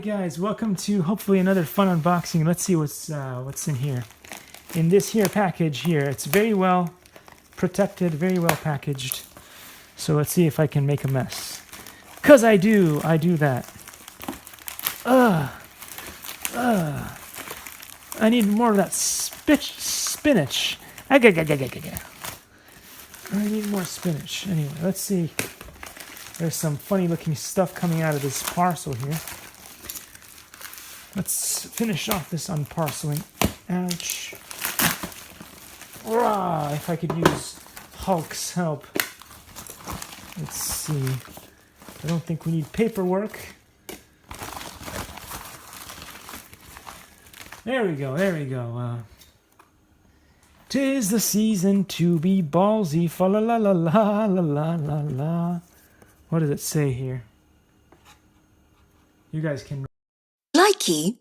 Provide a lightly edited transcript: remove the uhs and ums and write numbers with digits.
Hey guys, welcome to hopefully another fun unboxing. Let's see what's in here. In this here package here, it's very well protected, very well packaged. So let's see if I can make a mess. 'Cause I do that. I need more of that spinach. I need more spinach. Anyway, let's see. There's some funny looking stuff coming out of this parcel here. Let's finish off this unparceling. Ouch. Rah, if I could use Hulk's help. Let's see. I don't think we need paperwork. There we go. 'Tis the season to be ballsy. Fa la la la la la la la la. What does it say here? You guys can. Likey